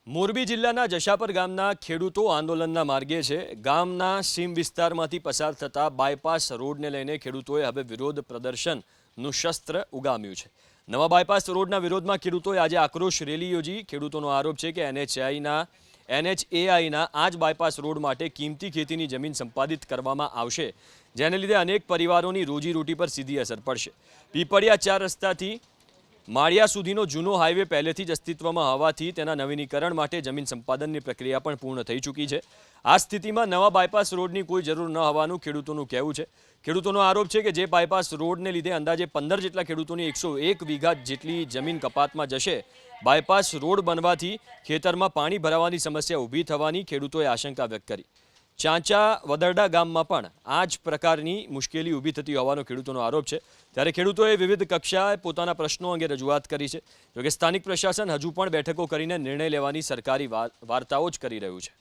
મોરબી જિલ્લાના જશાપર ગામના ખેડૂતો આંદોલનના માર્ગે છે। ગામના સીમ વિસ્તારમાંથી પસાર થતા બાયપાસ રોડને લઈને ખેડૂતોએ હવે વિરોધ પ્રદર્શનનું શસ્ત્ર ઉગામ્યું છે। નવા બાયપાસ રોડના વિરોધમાં ખેડૂતોએ આજે આક્રોશ રેલી યોજી। ખેડૂતોનો આરોપ છે કે NHAIના આ જ બાયપાસ રોડ માટે કિંમતી ખેતીની જમીન સંપાદિત કરવામાં આવશે, જેને લીધે અનેક પરિવારોની રોજીરોટી પર સીધી અસર પડશે। પીપળિયા 4 રસ્તાથી માળિયા સુધીનો જૂનો હાઈવે પહેલેથી જ અસ્તિત્વમાં હોવાથી તેના નવીનીકરણ માટે જમીન સંપાદનની પ્રક્રિયા પણ પૂર્ણ થઈ ચૂકી છે। આ સ્થિતિમાં નવા બાયપાસ રોડની કોઈ જરૂર ન હોવાનું ખેડૂતોનું કહેવું છે। ખેડૂતોનો આરોપ છે કે જે બાયપાસ રોડને લીધે અંદાજે 15 જેટલા ખેડૂતોની 101 વીઘા જેટલી જમીન કપાતમાં જશે। બાયપાસ રોડ બનવાથી ખેતરમાં પાણી ભરાવાની સમસ્યા ઊભી થવાની ખેડૂતોએ આશંકા વ્યક્ત કરી। ચાંચા વદરડા ગામમાં પણ આ જ પ્રકારની મુશ્કેલી ઊભી થતી હોવાનો ખેડૂતોનો આરોપ છે। ત્યારે ખેડૂતોએ વિવિધ કક્ષાએ પોતાના પ્રશ્નો અંગે રજૂઆત કરી છે। જોકે સ્થાનિક પ્રશાસન હજુ પણ બેઠકો કરીને નિર્ણય લેવાની સરકારી વાર્તાઓ જ કરી રહ્યું છે।